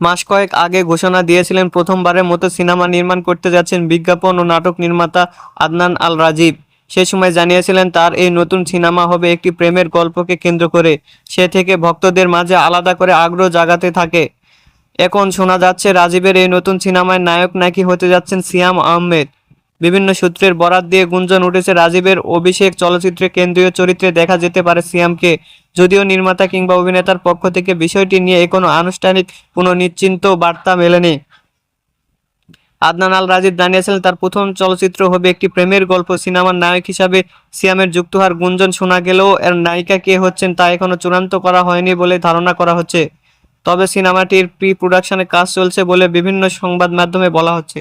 মাস কয়েক আগে ঘোষণা দিয়েছিলেন প্রথমবারের মতো সিনেমা নির্মাণ করতে যাচ্ছেন বিজ্ঞাপন ও নাটক নির্মাতা আদনান আল রাজীব। সে সময় জানিয়েছিলেন তার এই নতুন সিনেমা হবে একটি প্রেমের গল্পকে কেন্দ্র করে। সে থেকে ভক্তদের মাঝে আলাদা করে আগ্রহ জাগাতে থাকে। এখন শোনা যাচ্ছে রাজীবের এই নতুন সিনেমায় নায়ক নাকি হতে যাচ্ছেন সিয়াম আহমেদ। বিভিন্ন সূত্রের বরাত দিয়ে গুঞ্জন উঠেছে রাজীবের অভিষেক চলচ্চিত্রে কেন্দ্রীয় চরিত্রে দেখা যেতে পারে সিয়ামকে। যদিও নির্মাতা কিংবা অভিনেতার পক্ষ থেকে বিষয়টি নিয়ে এখনো আনুষ্ঠানিক কোনো নিশ্চিন্ত বার্তা মেলেনি। আদনান আল রাজীব জানিয়েছিলেন তার প্রথম চলচ্চিত্র হবে একটি প্রেমের গল্প। সিনেমার নায়ক হিসাবে সিয়ামের যুক্ত হওয়ার গুঞ্জন শোনা গেলেও এর নায়িকা কে হচ্ছেন তা এখনো চূড়ান্ত করা হয়নি বলে ধারণা করা হচ্ছে। তবে সিনেমাটির প্রি প্রোডাকশনে কাজ চলছে বলে বিভিন্ন সংবাদ মাধ্যমে বলা হচ্ছে।